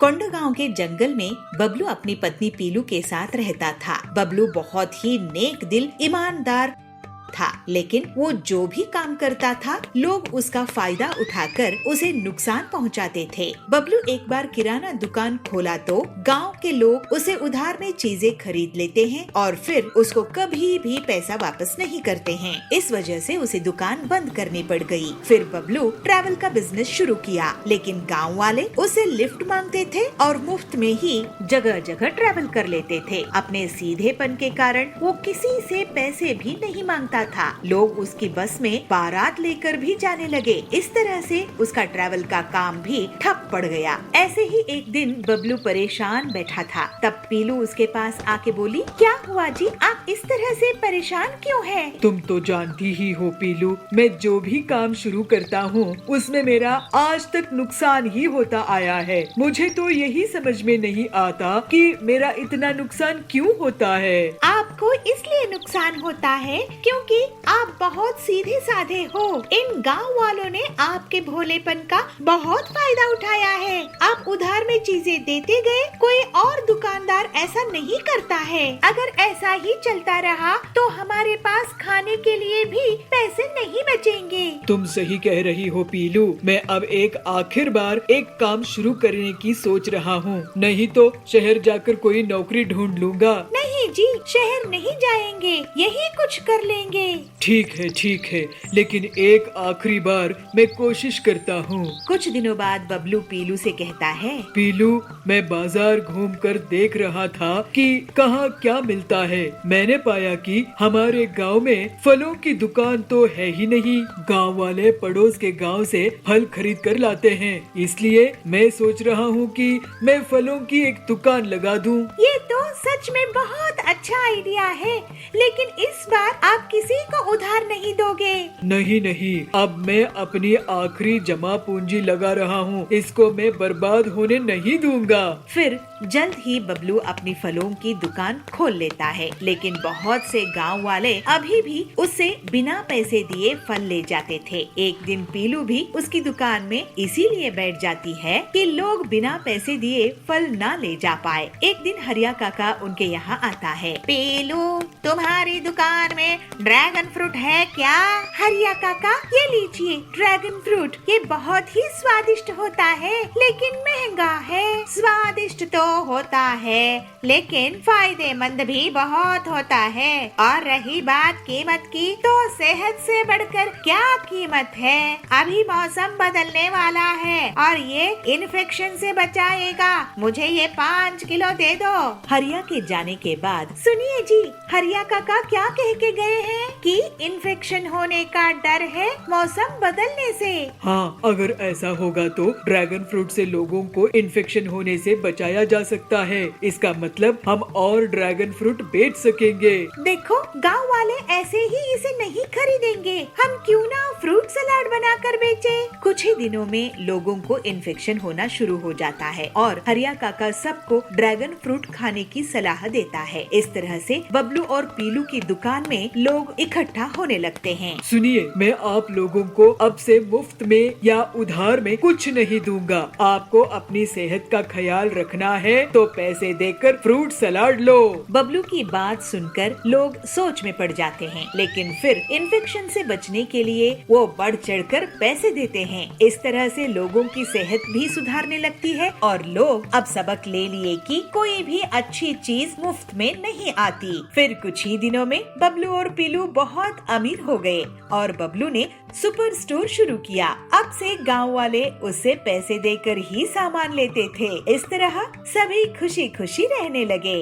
कोंडागांव के जंगल में बबलू अपनी पत्नी पीलू के साथ रहता था। बबलू बहुत ही नेक दिल, ईमानदार था, लेकिन वो जो भी काम करता था लोग उसका फायदा उठाकर उसे नुकसान पहुंचाते थे। बबलू एक बार किराना दुकान खोला तो गांव के लोग उसे उधार में चीजें खरीद लेते हैं और फिर उसको कभी भी पैसा वापस नहीं करते हैं। इस वजह से उसे दुकान बंद करनी पड़ गई। फिर बबलू ट्रैवल का बिजनेस शुरू किया, लेकिन गाँव वाले उसे लिफ्ट मांगते थे और मुफ्त में ही जगह जगह ट्रैवल कर लेते थे। अपने सीधेपन के कारण वो किसी से पैसे भी नहीं मांगता था। लोग उसकी बस में बारात लेकर भी जाने लगे। इस तरह से उसका ट्रैवल का काम भी ठप पड़ गया। ऐसे ही एक दिन बबलू परेशान बैठा था। तब पीलू उसके पास आके बोली, क्या हुआ जी, आप इस तरह से परेशान क्यों हैं? तुम तो जानती ही हो पीलू, मैं जो भी काम शुरू करता हूँ उसमें मेरा आज तक नुकसान ही होता आया है। मुझे तो यही समझ में नहीं आता कि मेरा इतना नुकसान क्यों होता है। आपको इसलिए नुकसान होता है क्योंकि आप बहुत सीधे साधे हो। इन गांव वालों ने आपके भोलेपन का बहुत फायदा उठाया है। आप उधार में चीजें देते गए, कोई और दुकानदार ऐसा नहीं करता है। अगर ऐसा ही चलता रहा तो हमारे पास खाने के लिए भी पैसे नहीं बचेंगे। तुम सही कह रही हो पीलू, मैं अब एक आखिर बार एक काम शुरू करने की सोच रहा हूँ। नहीं तो शहर जाकर कोई नौकरी ढूंढ लूंगा। नहीं जी, शहर नहीं जाएंगे, यही कुछ कर लेंगे। ठीक है, लेकिन एक आखिरी बार मैं कोशिश करता हूँ। कुछ दिनों बाद बबलू पीलू से कहता है, पीलू, मैं बाजार घूमकर देख रहा था कि कहाँ क्या मिलता है। मैंने पाया कि हमारे गांव में फलों की दुकान तो है ही नहीं। गांव वाले पड़ोस के गांव से फल खरीद कर लाते हैं। इसलिए मैं सोच रहा हूँ कि मैं फलों की एक दुकान लगा दूँ। ये तो सच में बहुत अच्छा आइडिया है, लेकिन इस बार आप किसी को उधार नहीं दोगे। नहीं, अब मैं अपनी आखिरी जमा पूंजी लगा रहा हूँ। इसको मैं बर्बाद होने नहीं दूंगा। फिर जल्द ही बबलू अपनी फलों की दुकान खोल लेता है, लेकिन बहुत से गांव वाले अभी भी उससे बिना पैसे दिए फल ले जाते थे। एक दिन पीलू भी उसकी दुकान में इसीलिए बैठ जाती है कि लोग बिना पैसे दिए फल ना ले जा पाए। एक दिन हरिया काका उनके यहाँ आता है। पीलू, तुम्हारी दुकान में ड्रैगन फ्रूट है क्या? हरिया काका, ये लीजिए ड्रैगन फ्रूट। ये बहुत ही स्वादिष्ट होता है, लेकिन महंगा है। स्वादिष्ट तो होता है, लेकिन फायदेमंद भी बहुत होता है। और रही बात कीमत की, तो सेहत से बढ़कर क्या कीमत है। अभी मौसम बदलने वाला है और ये इन्फेक्शन से बचाएगा। मुझे ये 5 किलो दे दो। हरिया के जाने के बाद, सुनिए जी, हरिया काका क्या कह के गए हैं कि इन्फेक्शन होने का डर है मौसम बदलने से। हाँ, अगर ऐसा होगा तो ड्रैगन फ्रूट से लोगों को इन्फेक्शन होने से बचाया जा सकता है। इसका मतलब हम और ड्रैगन फ्रूट बेच सकेंगे। देखो, गांव वाले ऐसे ही इसे नहीं खरीदेंगे। हम क्यों ना फ्रूट सलाद बनाकर बेचे। कुछ ही दिनों में लोगों को इन्फेक्शन होना शुरू हो जाता है और हरिया काका सबको ड्रैगन फ्रूट खाने की सलाह देता है। इस तरह से बबलू और पीलू की दुकान में लोग इकट्ठा होने लगते हैं। सुनिए, मैं आप लोगों को अब से मुफ्त में या उधार में कुछ नहीं दूंगा। आपको अपनी सेहत का ख्याल रखना है तो पैसे देकर फ्रूट सलाद लो। बबलू की बात सुनकर लोग सोच में पड़ जाते हैं, लेकिन फिर इन्फेक्शन से बचने के लिए वो बढ़ चढ़कर पैसे देते हैं। इस तरह से लोगों की सेहत भी सुधारने लगती है और लोग अब सबक ले लिए कि कोई भी अच्छी चीज मुफ्त में नहीं आती। फिर कुछ ही दिनों में बबलू और पीलू बहुत अमीर हो गए और बबलू ने सुपर स्टोर शुरू किया। अब से गांव वाले उससे पैसे देकर ही सामान लेते थे। इस तरह सभी खुशी खुशी रहने लगे।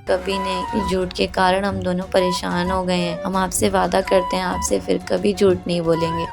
कभी नहीं, झूठ के कारण हम दोनों परेशान हो गए हैं। हम आपसे वादा करते हैं, आपसे फिर कभी झूठ नहीं बोलेंगे।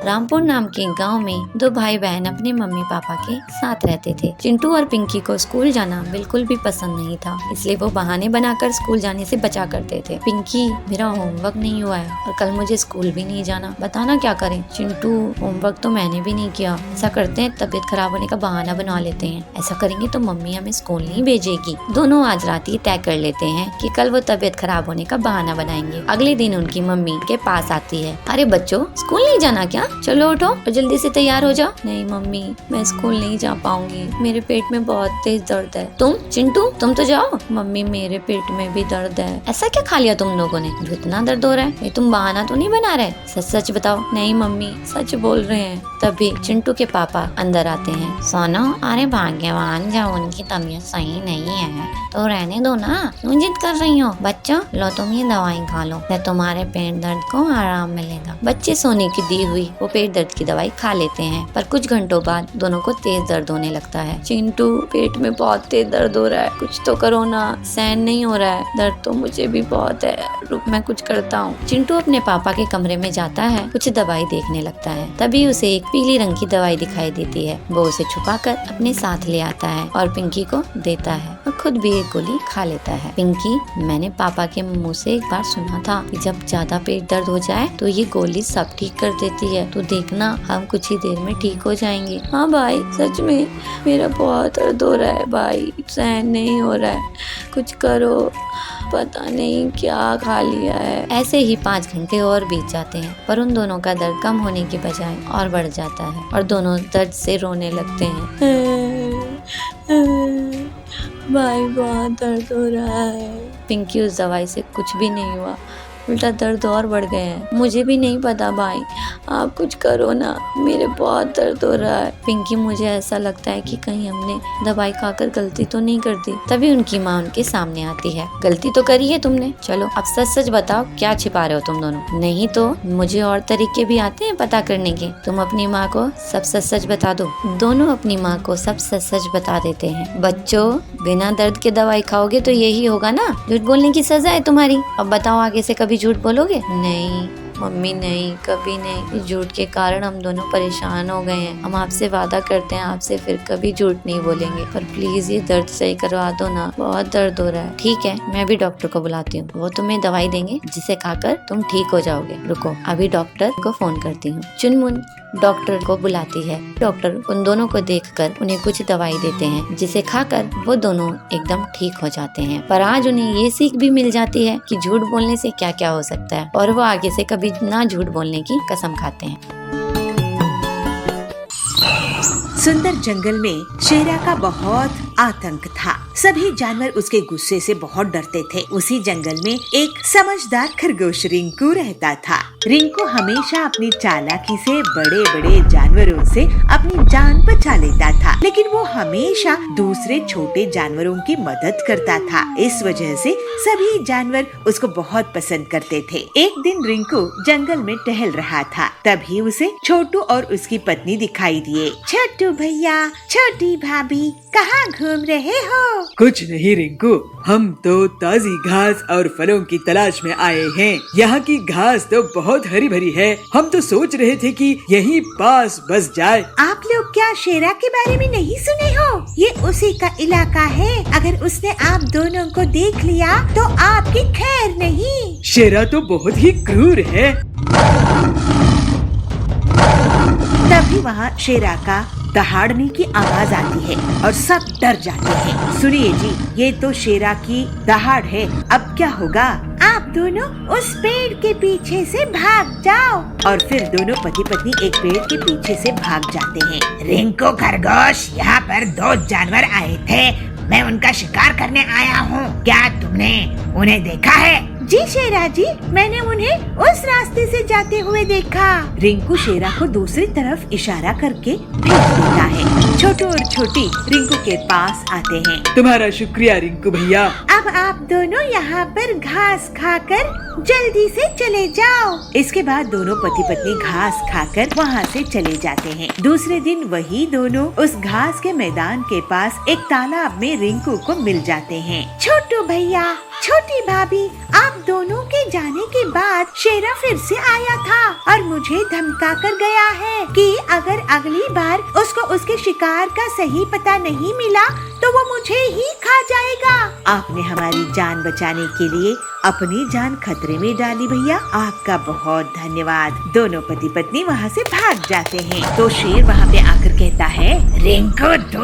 रामपुर नाम के गांव में 2 भाई बहन अपने मम्मी पापा के साथ रहते थे। चिंटू और पिंकी को स्कूल जाना बिल्कुल भी पसंद नहीं था, इसलिए वो बहाने बनाकर स्कूल जाने से बचा करते थे। पिंकी, मेरा होमवर्क नहीं हुआ है और कल मुझे स्कूल भी नहीं जाना, बताना क्या करें। चिंटू, होमवर्क तो मैंने भी नहीं किया। ऐसा करते हैं, तबीयत खराब होने का बहाना बना लेते हैं। ऐसा करेंगे तो मम्मी हमें स्कूल नहीं भेजेगी। दोनों आज रात ही तय कर लेते हैं कि कल वो तबीयत खराब होने का बहाना बनाएंगे। अगले दिन उनकी मम्मी के पास आती है। अरे बच्चों, स्कूल नहीं जाना क्या? चलो उठो और जल्दी से तैयार हो जाओ। नहीं मम्मी, मैं स्कूल नहीं जा पाऊंगी, मेरे पेट में बहुत तेज दर्द है। तुम चिंटू, तुम तो जाओ। मम्मी, मेरे पेट में भी दर्द है। ऐसा क्या खा लिया तुम लोगों ने जो इतना दर्द हो रहा है? ये तुम बहाना तो नहीं बना रहे? सच सच बताओ। नहीं मम्मी, सच बोल रहे हैं। तभी चिंटू के पापा अंदर आते हैं। सोनो, अरे भाग्यवान, जब उनकी तबीयत सही नहीं है तो रहने दो ना, क्यों जिद कर रही हो? बच्चों, लो तुम ये दवाई खा लो, तो तुम्हारे पेट दर्द को आराम मिलेगा। बच्चे सोने की दी हुई वो पेट दर्द की दवाई खा लेते हैं, पर कुछ घंटों बाद दोनों को तेज दर्द होने लगता है। चिंटू, पेट में बहुत तेज दर्द हो रहा है, कुछ तो करो ना, सहन नहीं हो रहा है, दर्द तो मुझे भी बहुत है, रुक मैं कुछ करता हूँ। चिंटू अपने पापा के कमरे में जाता है, कुछ दवाई देखने लगता है। तभी उसे एक पीली रंग की दवाई दिखाई देती है। वो उसे छुपाकर अपने साथ ले आता है और पिंकी को देता है और खुद भी एक गोली खा लेता है। पिंकी, मैंने पापा के मुंह से एक बार सुना था कि जब ज्यादा पेट दर्द हो जाए तो ये गोली सब ठीक कर देती है, तो देखना हम कुछ ही देर में ठीक हो जाएंगे। हाँ भाई, सच में मेरा बहुत दर्द हो रहा है भाई, सहन नहीं हो रहा है, कुछ करो, पता नहीं क्या खा लिया है। ऐसे ही 5 घंटे और बीत जाते हैं, पर उन दोनों का दर्द कम होने के बजाय और बढ़ जाता है और दोनों दर्द से रोने लगते हैं। भाई, बहुत दर्द हो रहा है। पिंकी, उस दवाई से कुछ भी नहीं हुआ, उल्टा दर्द और बढ़ गए हैं। मुझे भी नहीं पता भाई, आप कुछ करो ना, मेरे बहुत दर्द हो रहा है। पिंकी, मुझे ऐसा लगता है कि कहीं हमने दवाई खाकर गलती तो नहीं कर दी। तभी उनकी माँ उनके सामने आती है। गलती तो करी है तुमने, चलो अब सच सच बताओ, क्या छिपा रहे हो तुम दोनों? नहीं तो मुझे और तरीके भी आते हैं पता करने के, तुम अपनी माँ को सब सच सच बता दो। दोनों अपनी माँ को सब सच सच बता देते हैं। बच्चों, बिना दर्द के दवाई खाओगे तो यही होगा ना, झूठ बोलने की सजा है तुम्हारी। अब बताओ, आगे से कभी झूठ बोलोगे? नहीं मम्मी, नहीं, कभी नहीं। इस झूठ के कारण हम दोनों परेशान हो गए हैं। हम आपसे वादा करते हैं आपसे फिर कभी झूठ नहीं बोलेंगे, पर प्लीज ये दर्द सही करवा दो ना, बहुत दर्द हो रहा है। ठीक है, मैं भी डॉक्टर को बुलाती हूँ, वो तुम्हें दवाई देंगे जिसे खाकर तुम ठीक हो जाओगे। रुको, अभी डॉक्टर को फोन करती हूँ। चुनमुन डॉक्टर को बुलाती है। डॉक्टर उन दोनों को देखकर उन्हें कुछ दवाई देते हैं, जिसे खाकर वो दोनों एकदम ठीक हो जाते हैं। पर आज उन्हें ये सीख भी मिल जाती है कि झूठ बोलने से क्या क्या हो सकता है, और वो आगे से कभी ना झूठ बोलने की कसम खाते हैं। सुंदर जंगल में शेरा का बहुत आतंक था। सभी जानवर उसके गुस्से से बहुत डरते थे। उसी जंगल में एक समझदार खरगोश रिंकू रहता था। रिंकू हमेशा अपनी चालाकी से बड़े बड़े जानवरों से अपनी जान बचा लेता था, लेकिन वो हमेशा दूसरे छोटे जानवरों की मदद करता था। इस वजह से सभी जानवर उसको बहुत पसंद करते थे। एक दिन रिंकू जंगल में टहल रहा था, तभी उसे छोटू और उसकी पत्नी दिखाई दिए। छोटू भैया, छोटी भाभी, कहाँ घूम रहे हो? कुछ नहीं रिंकू, हम तो ताजी घास और फलों की तलाश में आए हैं। यहाँ की घास तो बहुत हरी भरी है, हम तो सोच रहे थे कि यहीं पास बस जाए। आप लोग क्या शेरा के बारे में नहीं सुने हो? ये उसी का इलाका है। अगर उसने आप दोनों को देख लिया तो आपकी खैर नहीं। शेरा तो बहुत ही क्रूर है। तभी वहाँ शेरा का दहाड़ने की आवाज आती है और सब डर जाते हैं। सुनिए जी, ये तो शेरा की दहाड़ है, अब क्या होगा? आप दोनों उस पेड़ के पीछे से भाग जाओ। और फिर दोनों पति पत्नी एक पेड़ के पीछे से भाग जाते हैं। रिंकू खरगोश, यहाँ पर 2 जानवर आए थे, मैं उनका शिकार करने आया हूँ, क्या तुमने उन्हें देखा है? जी शेरा जी, मैंने उन्हें उस रास्ते से जाते हुए देखा। रिंकू शेरा को दूसरी तरफ इशारा करके भेज देता है। छोटू और छोटी रिंकू के पास आते हैं। तुम्हारा शुक्रिया रिंकू भैया। अब आप दोनों यहाँ पर घास खाकर जल्दी से चले जाओ। इसके बाद दोनों पति पत्नी घास खाकर वहाँ से चले जाते हैं। दूसरे दिन वही दोनों उस घास के मैदान के पास एक तालाब में रिंकू को मिल जाते हैं। छोटू भैया, छोटी भाभी, आप दोनों के जाने के बाद शेरा फिर से आया था और मुझे धमका कर गया है कि अगर अगली बार उसको उसके शिकार का सही पता नहीं मिला तो वो मुझे ही खा जाएगा। आपने हमारी जान बचाने के लिए अपनी जान खतरे में डाली भैया, आपका बहुत धन्यवाद। दोनों पति पत्नी वहाँ से भाग जाते हैं। तो शेर वहाँ पे आकर कहता है, रिंकू तू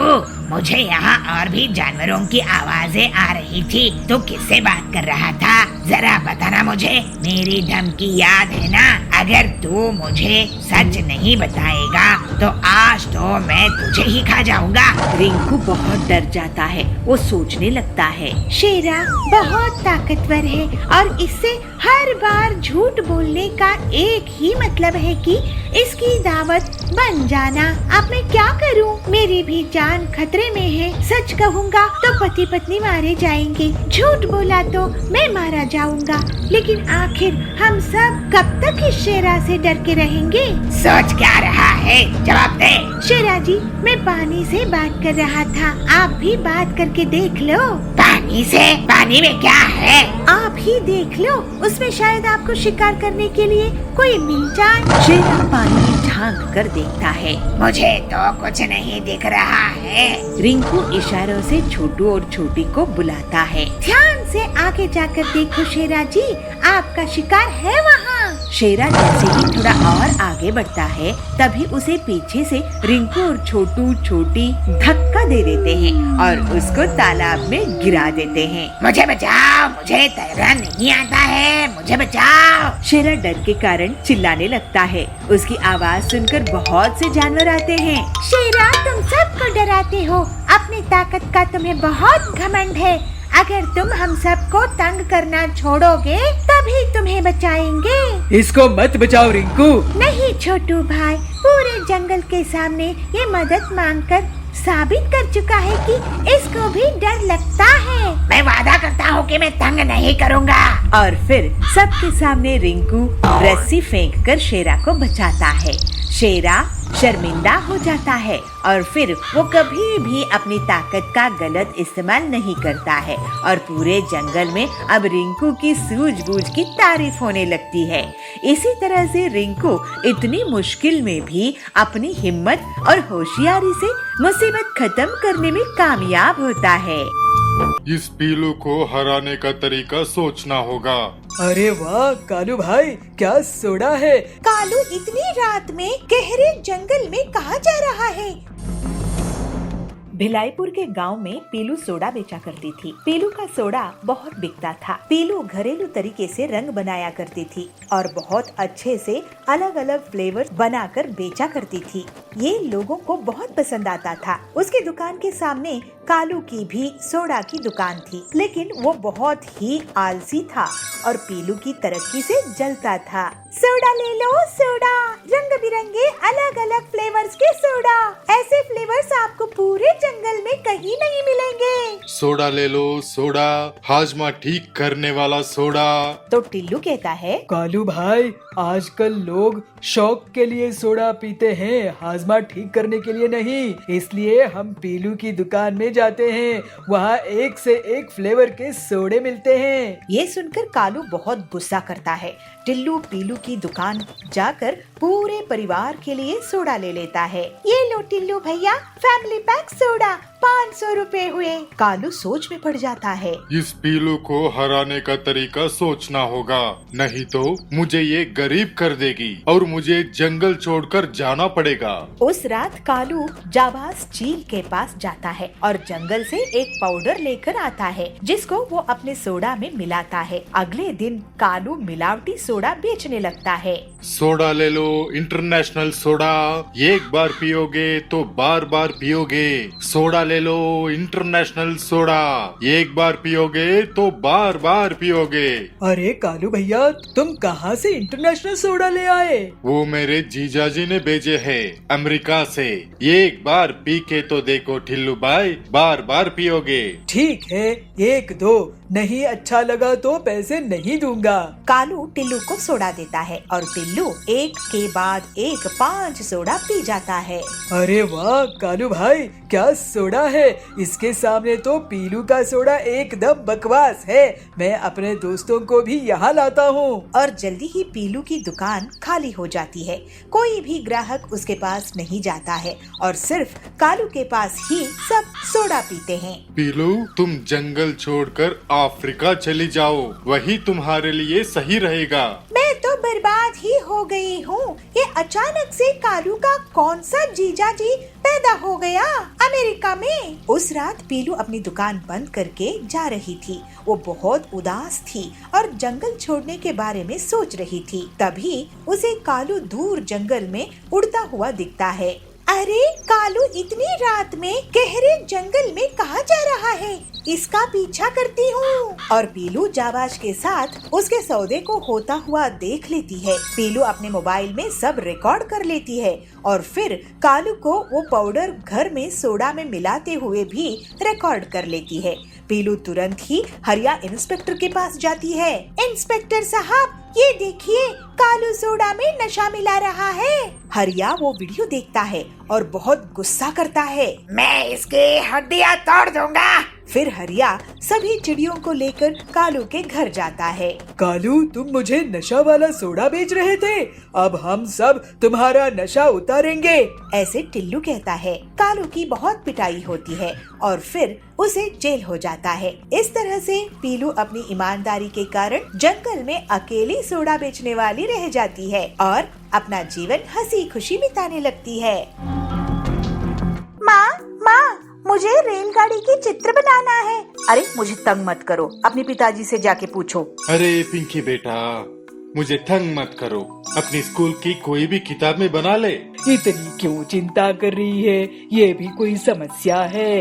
मुझे यहाँ और भी जानवरों की आवाजें आ रही थी। तू किससे बात कर रहा था? जरा बताना मुझे। मेरी धमकी याद है ना? अगर तू मुझे सच नहीं बताएगा तो आज तो मैं तुझे ही खा जाऊंगा। रिंकू बहुत डर जाता है। वो सोचने लगता है, शेरा बहुत ताकतवर है और इससे हर बार झूठ बोलने का एक ही मतलब है कि इसकी दावत बन जाना। अब मैं क्या करूं? मेरी भी जान खतरे में है। सच कहूंगा तो पति पत्नी मारे जाएंगे, झूठ बोला तो मैं मारा जाऊंगा। लेकिन आखिर हम सब कब तक इस शेरा से डर के रहेंगे? सोच क्या रहा है? जवाब दे। शेरा जी, मैं पानी से बात कर रहा था। आप भी बात करके देख लो। पानी से? पानी में क्या है? आप ही देख लो, उसमें शायद आपको शिकार करने के लिए कोई मिल जाए। शेरा पानी में झांक कर देखता है। मुझे तो कुछ नहीं दिख रहा है। रिंकू इशारों से छोटू और छोटी को बुलाता है। ध्यान से आगे जाकर देखो शेरा जी, आपका शिकार है वहाँ। शेरा जैसे ही थोड़ा और आगे बढ़ता है तभी उसे पीछे से रिंकू और छोटू छोटी धक्का दे देते हैं और उसको तालाब में गिरा देते हैं। मुझे बचाओ, मुझे तैरना नहीं आता है, मुझे बचाओ। शेरा डर के कारण चिल्लाने लगता है। उसकी आवाज सुनकर बहुत से जानवर आते हैं। शेरा, तुम सबको डराते हो। अपनी ताकत का तुम्हें बहुत घमंड है। अगर तुम हम सबको तंग करना छोड़ोगे तभी तुम्हें बचाएंगे। इसको मत बचाओ रिंकू। नहीं छोटू भाई, पूरे जंगल के सामने ये मदद मांगकर साबित कर चुका है कि इसको भी डर लगता है। मैं वादा करता हूँ कि मैं तंग नहीं करूँगा। और फिर सबके सामने रिंकू रस्सी फेंककर शेरा को बचाता है। शेरा शर्मिंदा हो जाता है और फिर वो कभी भी अपनी ताकत का गलत इस्तेमाल नहीं करता है और पूरे जंगल में अब रिंकू की सूझबूझ की तारीफ होने लगती है। इसी तरह से रिंकू इतनी मुश्किल में भी अपनी हिम्मत और होशियारी से मुसीबत खत्म करने में कामयाब होता है। इस पीलू को हराने का तरीका सोचना होगा। अरे वाह कालू भाई, क्या सोडा है। कालू इतनी रात में गहरे जंगल में कहाँ जा रहा है? भिलाईपुर के गांव में पीलू सोडा बेचा करती थी। पीलू का सोडा बहुत बिकता था। पीलू घरेलू तरीके से रंग बनाया करती थी और बहुत अच्छे से अलग अलग फ्लेवर बनाकर बेचा करती थी। ये लोगों को बहुत पसंद आता था। उसकी दुकान के सामने कालू की भी सोडा की दुकान थी, लेकिन वो बहुत ही आलसी था और पीलू की तरक्की से जलता था। सोडा ले लो सोडा, रंग बिरंगे अलग अलग फ्लेवर्स के सोडा। ऐसे फ्लेवर्स आपको पूरे जंगल में कहीं नहीं मिलेंगे। सोडा ले लो सोडा, हाजमा ठीक करने वाला सोडा। तो टिल्लू कहता है, कालू भाई, आजकल लोग शौक के लिए सोडा पीते हैं, हाजमा ठीक करने के लिए नहीं। इसलिए हम पीलू की दुकान में जाते हैं, वहाँ एक से एक फ्लेवर के सोडे मिलते हैं। ये सुनकर कालू बहुत गुस्सा करता है। टिल्लू पीलू की दुकान जाकर पूरे परिवार के लिए सोडा ले लेता है। ये लो टिल्लू भैया, फैमिली पैक सोडा, 500 रुपए हुए। कालू सोच में पड़ जाता है। इस पीलू को हराने का तरीका सोचना होगा, नहीं तो मुझे ये गरीब कर देगी और मुझे जंगल छोड़कर जाना पड़ेगा। उस रात कालू जाबाज चील के पास जाता है और जंगल से एक पाउडर लेकर आता है, जिसको वो अपने सोडा में मिलाता है। अगले दिन कालू मिलावटी सोडा बेचने लगता है। सोडा ले लो, इंटरनेशनल सोडा, एक बार पियोगे तो बार बार पियोगे। सोडा ले लो, इंटरनेशनल सोडा, एक बार पियोगे तो बार बार पियोगे। अरे कालू भैया, तुम कहाँ से इंटरनेशनल सोडा ले आए? वो मेरे जीजाजी ने भेजे हैं अमेरिका से। एक बार पी के तो देखो ठिल्लू भाई, बार बार पियोगे। ठीक है, एक दो, नहीं अच्छा लगा तो पैसे नहीं दूंगा। कालू टिल्लू को सोडा देता है और टिल्लू एक के बाद एक 5 सोडा पी जाता है। अरे वाह कालू भाई, क्या सोडा है। इसके सामने तो पीलू का सोडा एकदम बकवास है। मैं अपने दोस्तों को भी यहाँ लाता हूँ। और जल्दी ही पीलू की दुकान खाली हो जाती है। कोई भी ग्राहक उसके पास नहीं जाता है और सिर्फ कालू के पास ही सब सोडा पीते हैं। पीलू, तुम जंगल छोड़कर अफ्रीका चली जाओ, वही तुम्हारे लिए सही रहेगा। मैं तो बर्बाद ही हो गई हूँ। ये अचानक से कालू का कौन सा जीजा जी पैदा हो गया अमेरिका में। उस रात पीलू अपनी दुकान बंद करके जा रही थी। वो बहुत उदास थी और जंगल छोड़ने के बारे में सोच रही थी। तभी उसे कालू दूर जंगल में उड़ता हुआ दिखता है। अरे कालू इतनी रात में गहरे जंगल में कहाँ जा रहा है? इसका पीछा करती हूँ। और पीलू जाबाज के साथ उसके सौदे को होता हुआ देख लेती है। पीलू अपने मोबाइल में सब रिकॉर्ड कर लेती है और फिर कालू को वो पाउडर घर में सोडा में मिलाते हुए भी रिकॉर्ड कर लेती है। पीलू तुरंत ही हरिया इंस्पेक्टर के पास जाती है। इंस्पेक्टर साहब, ये देखिए, कालू सोडा में नशा मिला रहा है। हरिया वो वीडियो देखता है और बहुत गुस्सा करता है। मैं इसकी हड्डियां तोड़ दूंगा। फिर हरिया सभी चिड़ियों को लेकर कालू के घर जाता है। कालू, तुम मुझे नशा वाला सोडा बेच रहे थे, अब हम सब तुम्हारा नशा उतारेंगे। ऐसे टिल्लू कहता है। कालू की बहुत पिटाई होती है और फिर उसे जेल हो जाता है। इस तरह से पीलू अपनी ईमानदारी के कारण जंगल में अकेली सोडा बेचने वाली रह जाती है और अपना जीवन हंसी खुशी बिताने लगती है। माँ, मुझे रेलगाड़ी की चित्र बनाना है। अरे मुझे तंग मत करो, अपने पिताजी से जाके पूछो। अरे पिंकी बेटा, मुझे तंग मत करो, अपनी स्कूल की कोई भी किताब में बना ले। इतनी क्यों चिंता कर रही है? ये भी कोई समस्या है?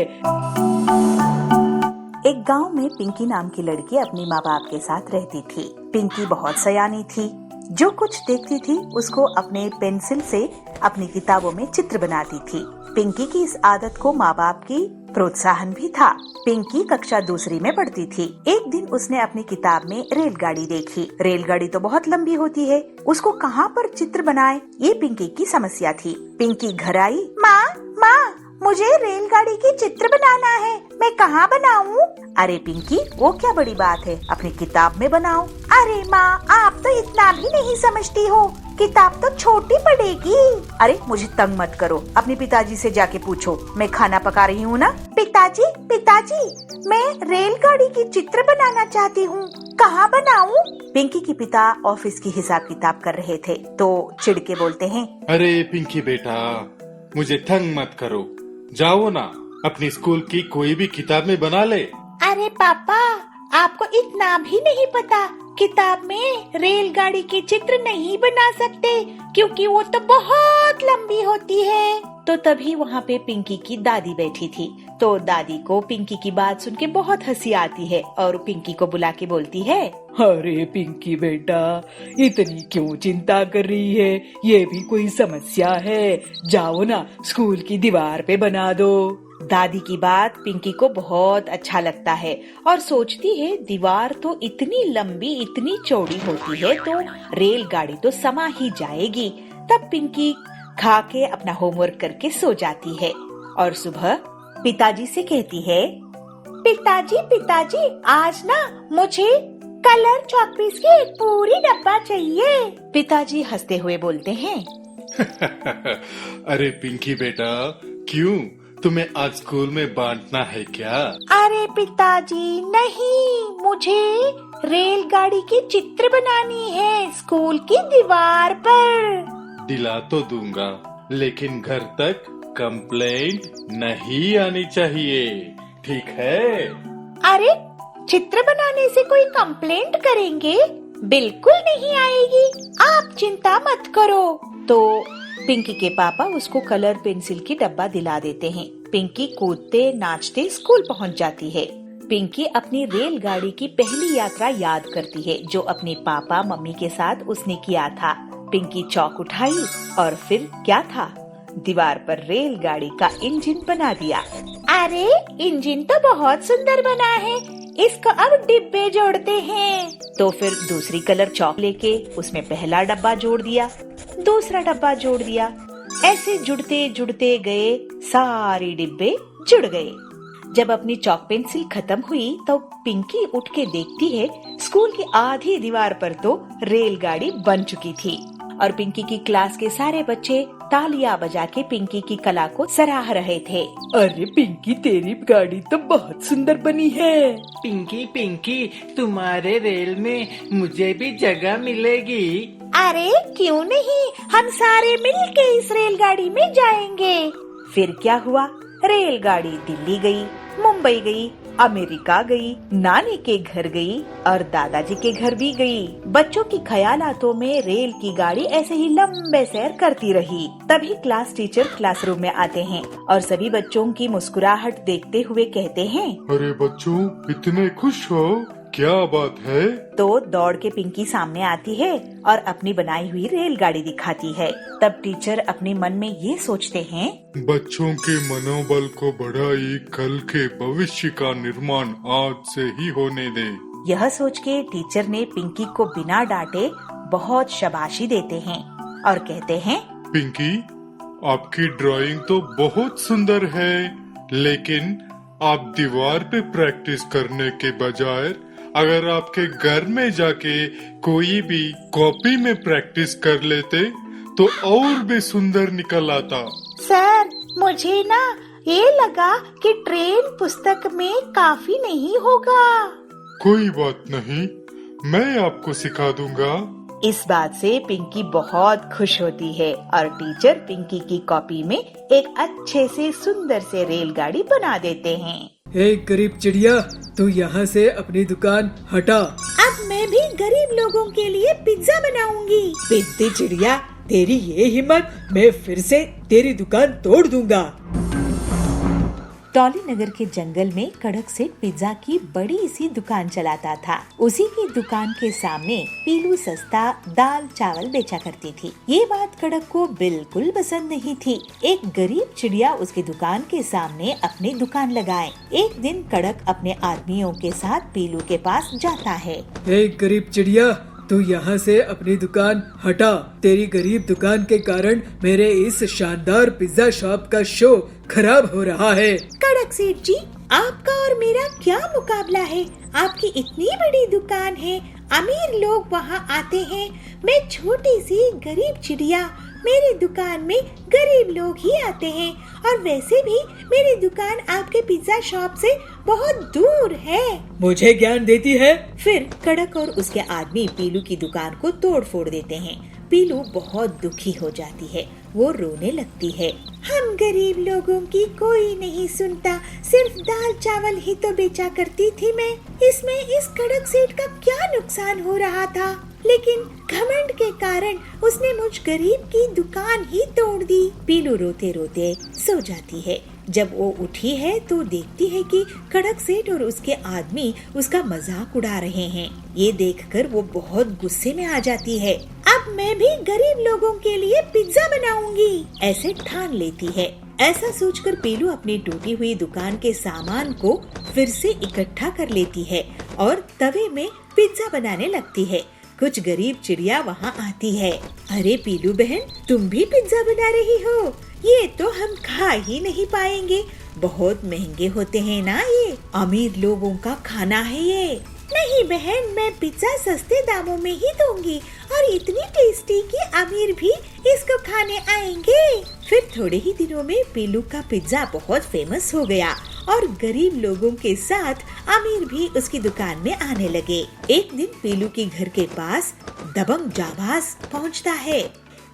एक गांव में पिंकी नाम की लड़की अपने माँ बाप के साथ रहती थी। पिंकी बहुत सयानी थी। जो कुछ देखती थी उसको अपने पेंसिल से अपनी किताबों में चित्र बनाती थी। पिंकी की इस आदत को माँ बाप की प्रोत्साहन भी था। पिंकी कक्षा दूसरी में पढ़ती थी। एक दिन उसने अपनी किताब में रेलगाड़ी देखी। रेलगाड़ी तो बहुत लंबी होती है, उसको कहाँ पर चित्र बनाए, ये पिंकी की समस्या थी। पिंकी घर आई। माँ, मुझे रेलगाड़ी की चित्र बनाना है, मैं कहाँ बनाऊँ? अरे पिंकी, वो क्या बड़ी बात है, अपनी किताब में बनाओ। अरे माँ, आप तो इतना भी नहीं समझती हो, किताब तो छोटी पड़ेगी। अरे मुझे तंग मत करो, अपने पिताजी से जाके पूछो, मैं खाना पका रही हूँ ना। पिताजी, मैं रेलगाड़ी की चित्र बनाना चाहती हूँ, कहाँ बनाऊँ? पिंकी के पिता ऑफिस की हिसाब किताब कर रहे थे तो चिढ़ के बोलते हैं। अरे पिंकी बेटा, मुझे तंग मत करो, जाओ ना, अपनी स्कूल की कोई भी किताब में बना ले। अरे पापा, आपको इतना भी नहीं पता, किताब में रेलगाड़ी की चित्र नहीं बना सकते क्योंकि वो तो बहुत लंबी होती है। तो तभी वहाँ पे पिंकी की दादी बैठी थी। तो दादी को पिंकी की बात सुन के बहुत हंसी आती है और पिंकी को बुला के बोलती है। अरे पिंकी बेटा, इतनी क्यों चिंता कर रही है? ये भी कोई समस्या है? जाओ ना, स्कूल की दीवार पे बना दो। दादी की बात पिंकी को बहुत अच्छा लगता है और सोचती है दीवार तो इतनी लंबी इतनी चौड़ी होती है तो रेलगाड़ी तो समा ही जाएगी। तब पिंकी खा के अपना होमवर्क करके सो जाती है और सुबह पिताजी से कहती है। पिताजी, आज ना मुझे कलर चॉकपीस की एक पूरी डब्बा चाहिए। पिताजी हंसते हुए बोलते हैं। अरे पिंकी बेटा, क्यों, तुम्हें आज स्कूल में बांटना है क्या? अरे पिताजी नहीं, मुझे रेलगाड़ी की चित्र बनानी है स्कूल की दीवार पर। दिला तो दूंगा, लेकिन घर तक कंप्लेंट नहीं आनी चाहिए, ठीक है? अरे चित्र बनाने से कोई कंप्लेंट करेंगे? बिल्कुल नहीं आएगी, आप चिंता मत करो। तो पिंकी के पापा उसको कलर पेंसिल की डब्बा दिला देते हैं। पिंकी कूदते नाचते स्कूल पहुंच जाती है। पिंकी अपनी रेलगाड़ी की पहली यात्रा याद करती है जो अपने पापा मम्मी के साथ उसने किया था। पिंकी चौक उठाई और फिर क्या था, दीवार पर रेलगाड़ी का इंजन बना दिया। अरे इंजन तो बहुत सुंदर बना है, इसको अब डिब्बे जोड़ते हैं। तो फिर दूसरी कलर चौक लेके उसमें पहला डब्बा जोड़ दिया, दूसरा डब्बा जोड़ दिया। ऐसे जुड़ते जुड़ते गए, सारे डिब्बे जुड़ गए। जब अपनी चौक पेंसिल खत्म हुई तो पिंकी उठ के देखती है स्कूल की आधी दीवार पर तो रेलगाड़ी बन चुकी थी और पिंकी की क्लास के सारे बच्चे तालियां बजा के पिंकी की कला को सराह रहे थे। अरे पिंकी, तेरी गाड़ी तो बहुत सुंदर बनी है। पिंकी, तुम्हारे रेल में मुझे भी जगह मिलेगी? अरे क्यों नहीं, हम सारे मिलके इस रेलगाड़ी में जाएंगे। फिर क्या हुआ, रेलगाड़ी दिल्ली गई, मुंबई गई, अमेरिका गई, नानी के घर गई और दादाजी के घर भी गई। बच्चों की ख्यालातों में रेल की गाड़ी ऐसे ही लंबे सैर करती रही। तभी क्लास टीचर क्लासरूम में आते हैं और सभी बच्चों की मुस्कुराहट देखते हुए कहते हैं, अरे बच्चों, इतने खुश हो, क्या बात है? तो दौड़ के पिंकी सामने आती है और अपनी बनाई हुई रेलगाड़ी दिखाती है। तब टीचर अपने मन में ये सोचते हैं, बच्चों के मनोबल को बढ़ाई, कल के भविष्य का निर्माण आज से ही होने दे। यह सोच के टीचर ने पिंकी को बिना डांटे बहुत शाबाशी देते हैं और कहते हैं, पिंकी, आपकी ड्राइंग तो बहुत सुंदर है, लेकिन आप दीवार पे प्रैक्टिस करने के बजाय अगर आपके घर में जाके कोई भी कॉपी में प्रैक्टिस कर लेते तो और भी सुंदर निकल आता। सर, मुझे ना ये लगा कि ट्रेन पुस्तक में काफी नहीं होगा। कोई बात नहीं, मैं आपको सिखा दूंगा। इस बात से पिंकी बहुत खुश होती है और टीचर पिंकी की कॉपी में एक अच्छे से सुंदर से रेलगाड़ी बना देते हैं। एक गरीब चिड़िया, तू यहाँ से अपनी दुकान हटा। अब मैं भी गरीब लोगों के लिए पिज्जा बनाऊंगी। पिद्दी चिड़िया, तेरी ये हिम्मत, मैं फिर से तेरी दुकान तोड़ दूंगा। टॉली नगर के जंगल में कड़क सेठ पिज्जा की बड़ी सी दुकान चलाता था। उसी की दुकान के सामने पीलू सस्ता दाल चावल बेचा करती थी। ये बात कड़क को बिल्कुल पसंद नहीं थी। एक गरीब चिड़िया उसकी दुकान के सामने अपनी दुकान लगाए। एक दिन कड़क अपने आदमियों के साथ पीलू के पास जाता है। एक गरीब चिड़िया, तू यहाँ से अपनी दुकान हटा। तेरी गरीब दुकान के कारण मेरे इस शानदार पिज्जा शॉप का शो खराब हो रहा है। कड़क सेठ जी, आपका और मेरा क्या मुकाबला है? आपकी इतनी बड़ी दुकान है, अमीर लोग वहाँ आते हैं, मैं छोटी सी गरीब चिड़िया, मेरी दुकान में गरीब लोग ही आते हैं और वैसे भी मेरी दुकान आपके पिज्जा शॉप से बहुत दूर है। मुझे ज्ञान देती है। फिर कड़क और उसके आदमी पीलू की दुकान को तोड़ फोड़ देते हैं। पीलू बहुत दुखी हो जाती है, वो रोने लगती है। हम गरीब लोगों की कोई नहीं सुनता, सिर्फ दाल चावल ही तो बेचा करती थी मैं। इसमें इस कड़क सेठ का क्या नुकसान हो रहा था? लेकिन घमंड के कारण उसने मुझ गरीब की दुकान ही तोड़ दी। पीलू रोते रोते सो जाती है। जब वो उठी है तो देखती है कि कड़क सेठ और उसके आदमी उसका मजाक उड़ा रहे हैं। ये देखकर वो बहुत गुस्से में आ जाती है। अब मैं भी गरीब लोगों के लिए पिज्जा बनाऊंगी, ऐसे ठान लेती है। ऐसा सोचकर पीलू अपनी टूटी हुई दुकान के सामान को फिर से इकट्ठा कर लेती है और तवे में पिज्जा बनाने लगती है। कुछ गरीब चिड़िया वहाँ आती है। अरे पीलू बहन, तुम भी पिज्जा बना रही हो? ये तो हम खा ही नहीं पाएंगे, बहुत महंगे होते हैं ना ये, अमीर लोगों का खाना है ये। नहीं बहन, मैं पिज्जा सस्ते दामों में ही दूंगी और इतनी टेस्टी कि अमीर भी इसको खाने आएंगे। फिर थोड़े ही दिनों में पीलू का पिज्जा बहुत फेमस हो गया और गरीब लोगों के साथ अमीर भी उसकी दुकान में आने लगे। एक दिन पीलू के घर के पास दबंग जाबाज पहुंचता है।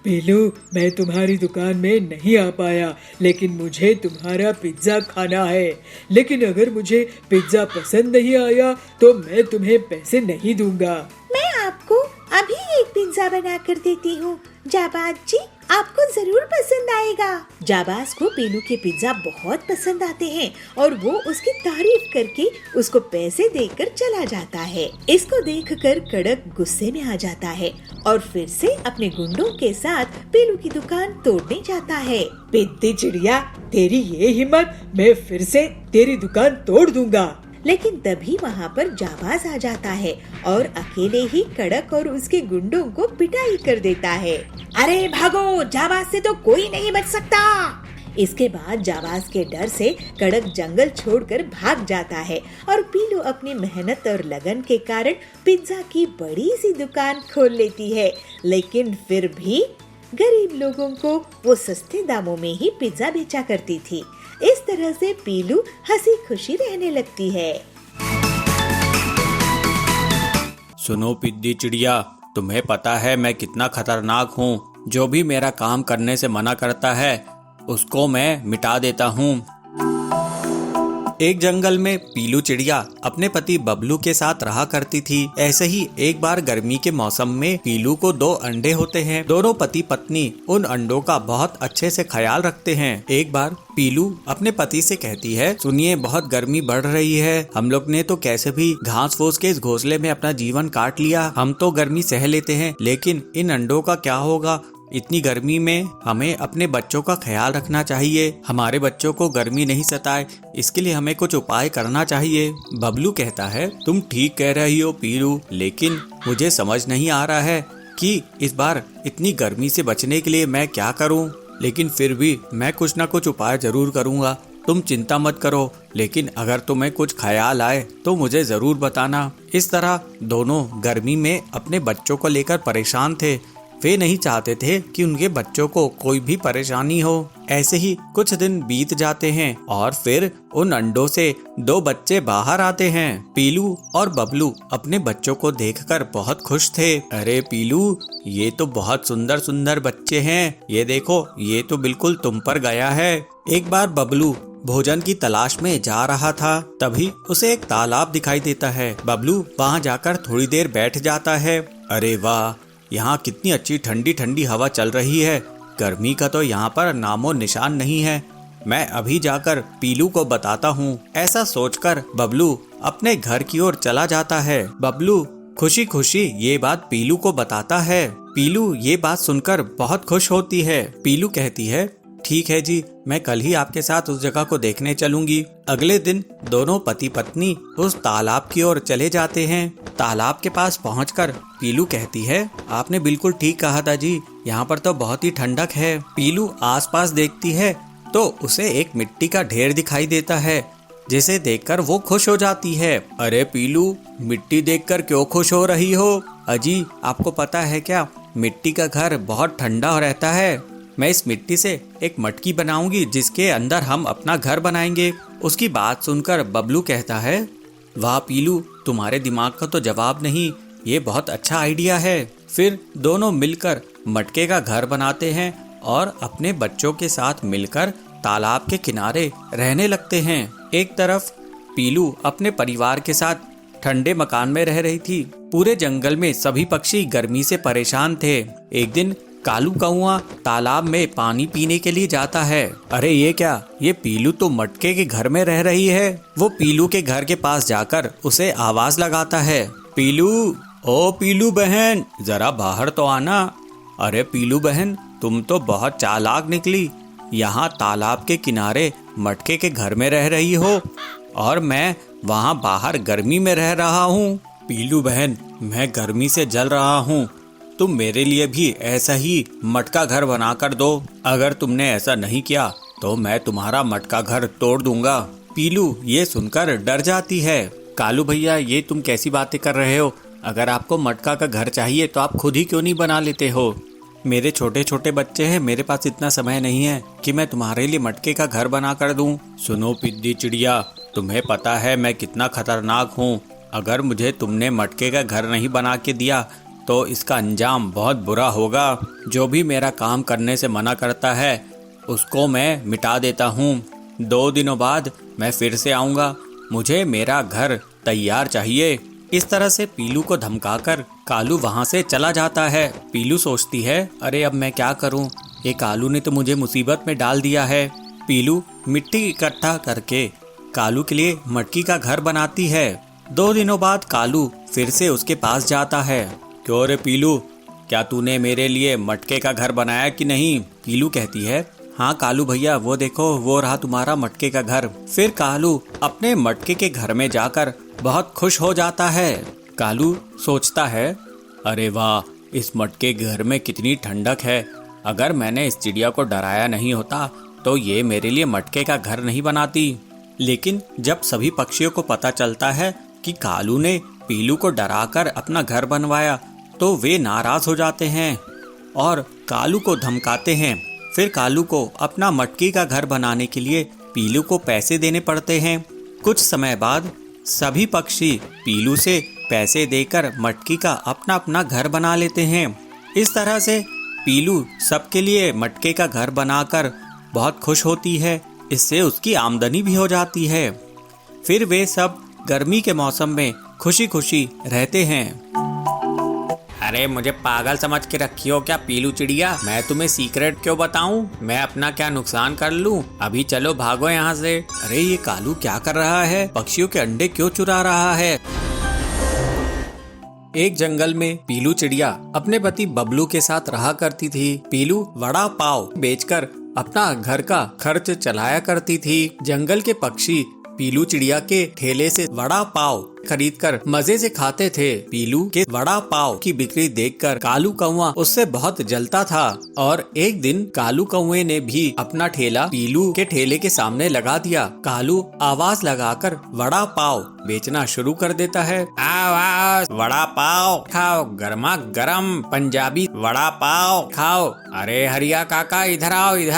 पीलू, मैं तुम्हारी दुकान में नहीं आ पाया, लेकिन मुझे तुम्हारा पिज्जा खाना है। लेकिन अगर मुझे पिज्जा पसंद नहीं आया तो मैं तुम्हें पैसे नहीं दूंगा। मैं आपको अभी एक पिज्जा बना कर देती हूँ। जाबाज जी, आपको जरूर पसंद आएगा। जाबाज को पीलू के पिज्जा बहुत पसंद आते हैं और वो उसकी तारीफ करके उसको पैसे देकर चला जाता है। इसको देखकर कड़क गुस्से में आ जाता है और फिर से अपने गुंडों के साथ पीलू की दुकान तोड़ने जाता है। पिद्दी चिड़िया, तेरी ये हिम्मत, मैं फिर से तेरी दुकान तोड़ दूंगा। लेकिन तभी वहाँ पर जाबाज आ जाता है और अकेले ही कड़क और उसके गुंडों को पिटाई कर देता है। अरे भागो, जाबाज से तो कोई नहीं बच सकता। इसके बाद जाबाज के डर से कड़क जंगल छोड़कर भाग जाता है और पीलू अपनी मेहनत और लगन के कारण पिज्जा की बड़ी सी दुकान खोल लेती है। लेकिन फिर भी गरीब लोगों को वो सस्ते दामों में ही पिज्जा बेचा करती थी। इस तरह से पीलू हंसी खुशी रहने लगती है। सुनो पिद्दी चिड़िया, तुम्हें पता है मैं कितना खतरनाक हूँ। जो भी मेरा काम करने से मना करता है उसको मैं मिटा देता हूँ। एक जंगल में पीलू चिड़िया अपने पति बबलू के साथ रहा करती थी। ऐसे ही एक बार गर्मी के मौसम में पीलू को 2 अंडे होते हैं। दोनों पति पत्नी उन अंडों का बहुत अच्छे से ख्याल रखते हैं। एक बार पीलू अपने पति से कहती है, सुनिए बहुत गर्मी बढ़ रही है, हम लोग ने तो कैसे भी घास फूस के इस घोंसले में अपना जीवन काट लिया। हम तो गर्मी सह लेते हैं, लेकिन इन अंडों का क्या होगा। इतनी गर्मी में हमें अपने बच्चों का ख्याल रखना चाहिए। हमारे बच्चों को गर्मी नहीं सताए, इसके लिए हमें कुछ उपाय करना चाहिए। बबलू कहता है, तुम ठीक कह रही हो पीलू, लेकिन मुझे समझ नहीं आ रहा है कि इस बार इतनी गर्मी से बचने के लिए मैं क्या करूं। लेकिन फिर भी मैं कुछ ना कुछ उपाय जरूर करूंगा। तुम चिंता मत करो, लेकिन अगर तुम्हें कुछ ख्याल आए तो मुझे जरूर बताना। इस तरह दोनों गर्मी में अपने बच्चों को लेकर परेशान थे। वे नहीं चाहते थे कि उनके बच्चों को कोई भी परेशानी हो। ऐसे ही कुछ दिन बीत जाते हैं और फिर उन अंडों से 2 बच्चे बाहर आते हैं। पीलू और बबलू अपने बच्चों को देखकर बहुत खुश थे। अरे पीलू, ये तो बहुत सुंदर सुंदर बच्चे हैं, ये देखो ये तो बिल्कुल तुम पर गया है। एक बार बबलू भोजन की तलाश में जा रहा था, तभी उसे एक तालाब दिखाई देता है। बबलू वहाँ जाकर थोड़ी देर बैठ जाता है। अरे वाह, यहाँ कितनी अच्छी ठंडी ठंडी हवा चल रही है। गर्मी का तो यहाँ पर नामो निशान नहीं है। मैं अभी जाकर पीलू को बताता हूँ। ऐसा सोचकर बबलू अपने घर की ओर चला जाता है। बबलू खुशी खुशी ये बात पीलू को बताता है। पीलू ये बात सुनकर बहुत खुश होती है। पीलू कहती है, ठीक है जी, मैं कल ही आपके साथ उस जगह को देखने चलूंगी। अगले दिन दोनों पति पत्नी उस तालाब की ओर चले जाते हैं। तालाब के पास पहुंचकर पीलू कहती है, आपने बिल्कुल ठीक कहा था जी, यहाँ पर तो बहुत ही ठंडक है। पीलू आसपास देखती है तो उसे एक मिट्टी का ढेर दिखाई देता है, जिसे देखकर वो खुश हो जाती है। अरे पीलू, मिट्टी देखकर क्यों खुश हो रही हो? अजी, आपको पता है क्या, मिट्टी का घर बहुत ठंडा रहता है। मैं इस मिट्टी से एक मटकी बनाऊंगी जिसके अंदर हम अपना घर बनाएंगे। उसकी बात सुनकर बबलू कहता है, वाह पीलू, तुम्हारे दिमाग का तो जवाब नहीं, ये बहुत अच्छा आइडिया है। फिर दोनों मिलकर मटके का घर बनाते हैं और अपने बच्चों के साथ मिलकर तालाब के किनारे रहने लगते हैं। एक तरफ पीलू अपने परिवार के साथ ठंडे मकान में रह रही थी। पूरे जंगल में सभी पक्षी गर्मी से परेशान थे। एक दिन कालू कौआ तालाब में पानी पीने के लिए जाता है। अरे ये क्या, ये पीलू तो मटके के घर में रह रही है। वो पीलू के घर के पास जाकर उसे आवाज लगाता है, पीलू, ओ पीलू बहन, जरा बाहर तो आना। अरे पीलू बहन, तुम तो बहुत चालाक निकली। यहाँ तालाब के किनारे मटके के घर में रह रही हो और मैं वहाँ बाहर गर्मी में रह रहा हूँ। पीलू बहन, मैं गर्मी से जल रहा हूँ, तुम मेरे लिए भी ऐसा ही मटका घर बना कर दो। अगर तुमने ऐसा नहीं किया तो मैं तुम्हारा मटका घर तोड़ दूंगा। पीलू ये सुनकर डर जाती है। कालू भैया, ये तुम कैसी बातें कर रहे हो? अगर आपको मटका का घर चाहिए तो आप खुद ही क्यों नहीं बना लेते हो? मेरे छोटे छोटे बच्चे हैं, मेरे पास इतना समय नहीं है कि मैं तुम्हारे लिए मटके का घर बना कर दूं। सुनो पिद्दी चिड़िया, तुम्हें पता है मैं कितना खतरनाक हूँ। अगर मुझे तुमने मटके का घर नहीं बना के दिया तो इसका अंजाम बहुत बुरा होगा। जो भी मेरा काम करने से मना करता है उसको मैं मिटा देता हूँ। 2 दिनों बाद मैं फिर से आऊँगा, मुझे मेरा घर तैयार चाहिए। इस तरह से पीलू को धमकाकर कालू वहाँ से चला जाता है। पीलू सोचती है, अरे अब मैं क्या करूँ, ये कालू ने तो मुझे मुसीबत में डाल दिया है। पीलू मिट्टी इकट्ठा करके कालू के लिए मटकी का घर बनाती है। 2 दिनों बाद कालू फिर से उसके पास जाता है। क्यों रे पीलू, क्या तूने मेरे लिए मटके का घर बनाया कि नहीं? पीलू कहती है, हाँ कालू भैया, वो देखो वो रहा तुम्हारा मटके का घर। फिर कालू अपने मटके के घर में जाकर बहुत खुश हो जाता है। कालू सोचता है, अरे वाह, इस मटके के घर में कितनी ठंडक है। अगर मैंने इस चिड़िया को डराया नहीं होता तो ये मेरे लिए मटके का घर नहीं बनाती। लेकिन जब सभी पक्षियों को पता चलता है कि कालू ने पीलू को डराकर अपना घर बनवाया तो वे नाराज हो जाते हैं और कालू को धमकाते हैं। फिर कालू को अपना मटकी का घर बनाने के लिए पीलू को पैसे देने पड़ते हैं। कुछ समय बाद सभी पक्षी पीलू से पैसे देकर मटकी का अपना अपना घर बना लेते हैं। इस तरह से पीलू सबके लिए मटके का घर बनाकर बहुत खुश होती है। इससे उसकी आमदनी भी हो जाती है। फिर वे सब गर्मी के मौसम में खुशी खुशी रहते हैं। अरे मुझे पागल समझ के रखी हो क्या पीलू चिड़िया? मैं तुम्हें सीक्रेट क्यों बताऊं? मैं अपना क्या नुकसान कर लूं? अभी चलो भागो यहाँ से। अरे ये कालू क्या कर रहा है? पक्षियों के अंडे क्यों चुरा रहा है? एक जंगल में पीलू चिड़िया अपने पति बबलू के साथ रहा करती थी। पीलू वड़ा पाव बेचकर अपना घर का खर्च चलाया करती थी। जंगल के पक्षी पीलू चिड़िया के ठेले से वड़ा पाव खरीदकर मजे से खाते थे। पीलू के वड़ा पाव की बिक्री देखकर कालू कौवा उससे बहुत जलता था और एक दिन कालू कौवे ने भी अपना ठेला पीलू के ठेले के सामने लगा दिया। कालू आवाज लगाकर वड़ा पाव बेचना शुरू कर देता है। आओ आओ वड़ा पाव खाओ, गर्मा गर्म पंजाबी वड़ा पाव खाओ। अरे हरिया काका इधर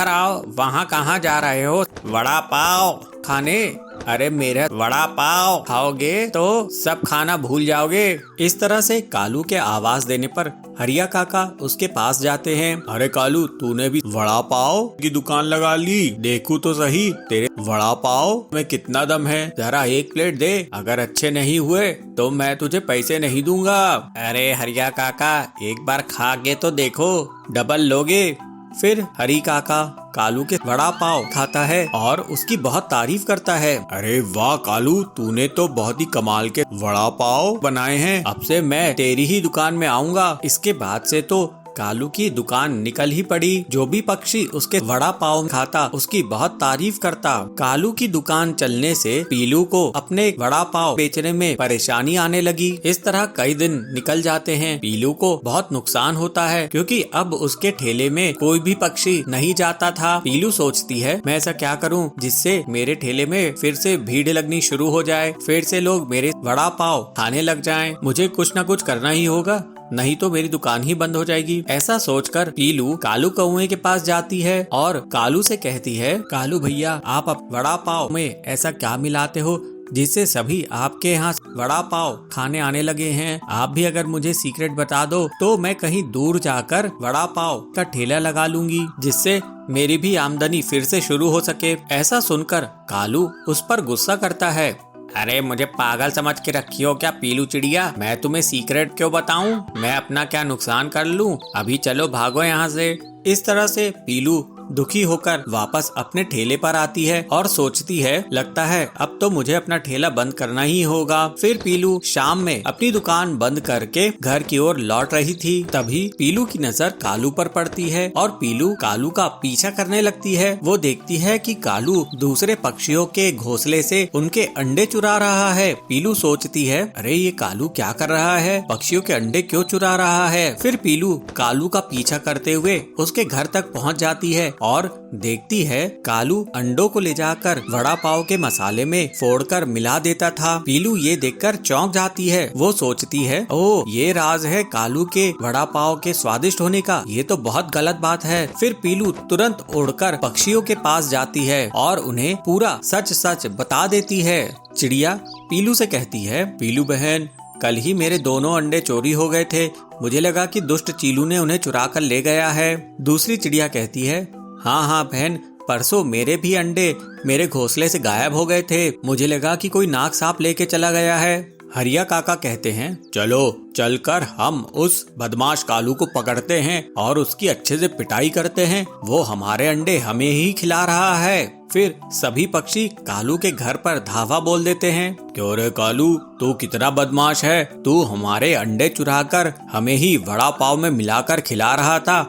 आओ। वहाँ कहाँ जा रहे हो? वड़ा पाव खाने? अरे मेरा वड़ा पाव खाओगे तो सब खाना भूल जाओगे। इस तरह से कालू के आवाज देने पर हरिया काका उसके पास जाते हैं। अरे कालू, तूने भी वड़ा पाव की दुकान लगा ली? देखूं तो सही तेरे वड़ा पाव में कितना दम है। जरा एक प्लेट दे, अगर अच्छे नहीं हुए तो मैं तुझे पैसे नहीं दूंगा। अरे हरिया काका एक बार खा के तो देखो, डबल लोगे। फिर हरी काका कालू के वड़ा पाव खाता है और उसकी बहुत तारीफ करता है। अरे वाह कालू, तूने तो बहुत ही कमाल के वड़ा पाव बनाए हैं। अब से मैं तेरी ही दुकान में आऊंगा। इसके बाद से तो कालू की दुकान निकल ही पड़ी। जो भी पक्षी उसके वड़ा पाव खाता उसकी बहुत तारीफ करता। कालू की दुकान चलने से पीलू को अपने वड़ा पाव बेचने में परेशानी आने लगी। इस तरह कई दिन निकल जाते हैं। पीलू को बहुत नुकसान होता है क्योंकि अब उसके ठेले में कोई भी पक्षी नहीं जाता था। पीलू सोचती है, मैं ऐसा क्या करूं जिससे मेरे ठेले में फिर से भीड़ लगनी शुरू हो जाए, फिर से लोग मेरे वड़ा पाव खाने लग जाएं। मुझे कुछ न कुछ करना ही होगा, नहीं तो मेरी दुकान ही बंद हो जाएगी। ऐसा सोचकर पीलू कालू कौवे के पास जाती है और कालू से कहती है, कालू भैया, आप वड़ा पाव में ऐसा क्या मिलाते हो जिससे सभी आपके यहाँ वड़ा पाव खाने आने लगे हैं? आप भी अगर मुझे सीक्रेट बता दो तो मैं कहीं दूर जाकर वड़ा पाव का ठेला लगा लूंगी, जिससे मेरी भी आमदनी फिर से शुरू हो सके। ऐसा सुनकर कालू उस पर गुस्सा करता है। अरे मुझे पागल समझ के रखी हो क्या पीलू चिड़िया? मैं तुम्हें सीक्रेट क्यों बताऊं? मैं अपना क्या नुकसान कर लूं? अभी चलो भागो यहाँ से। इस तरह से पीलू दुखी होकर वापस अपने ठेले पर आती है और सोचती है, लगता है अब तो मुझे अपना ठेला बंद करना ही होगा। फिर पीलू शाम में अपनी दुकान बंद करके घर की ओर लौट रही थी। तभी पीलू की नजर कालू पर पड़ती है और पीलू कालू का पीछा करने लगती है। वो देखती है कि कालू दूसरे पक्षियों के घोंसले से उनके अंडे चुरा रहा है। पीलू सोचती है, अरे ये कालू क्या कर रहा है? पक्षियों के अंडे क्यों चुरा रहा है? फिर पीलू कालू का पीछा करते हुए उसके घर तक पहुँच जाती है और देखती है कालू अंडों को ले जाकर वड़ा पाव के मसाले में फोड़कर मिला देता था। पीलू ये देखकर चौंक जाती है। वो सोचती है, ओह ये राज है कालू के वड़ा पाव के स्वादिष्ट होने का। ये तो बहुत गलत बात है। फिर पीलू तुरंत उड़कर पक्षियों के पास जाती है और उन्हें पूरा सच सच बता देती है। चिड़िया पीलू से कहती है, पीलू बहन, कल ही मेरे दोनों अंडे चोरी हो गए थे। मुझे लगा कि दुष्ट चीलू ने उन्हें चुरा कर ले गया है। दूसरी चिड़िया कहती है, हाँ बहन, परसों मेरे भी अंडे मेरे घोंसले से गायब हो गए थे। मुझे लगा कि कोई नाग सांप लेके चला गया है। हरिया काका कहते हैं, चलो चलकर हम उस बदमाश कालू को पकड़ते हैं और उसकी अच्छे से पिटाई करते हैं। वो हमारे अंडे हमें ही खिला रहा है। फिर सभी पक्षी कालू के घर पर धावा बोल देते हैं, क्यों रे कालू, तू कितना बदमाश है? तू हमारे अंडे चुराकर हमें ही वड़ा पाव में मिलाकर खिला रहा था।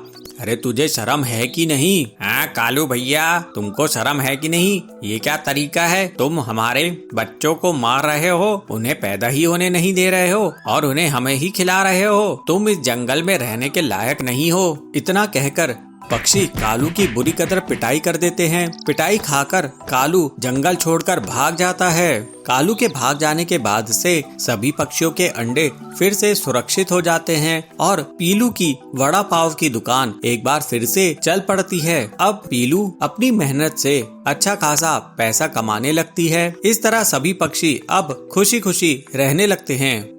अरे तुझे शर्म है कि नहीं? हाँ कालू भैया, तुमको शर्म है कि नहीं? ये क्या तरीका है? तुम हमारे बच्चों को मार रहे हो, उन्हें पैदा ही होने नहीं दे रहे हो और उन्हें हमें ही खिला रहे हो। तुम इस जंगल में रहने के लायक नहीं हो। इतना कहकर पक्षी कालू की बुरी कदर पिटाई कर देते हैं। पिटाई खाकर कालू जंगल छोड़कर भाग जाता है। कालू के भाग जाने के बाद से सभी पक्षियों के अंडे फिर से सुरक्षित हो जाते हैं और पीलू की वड़ा पाव की दुकान एक बार फिर से चल पड़ती है। अब पीलू अपनी मेहनत से अच्छा खासा पैसा कमाने लगती है। इस तरह सभी पक्षी अब खुशी खुशी रहने लगते हैं।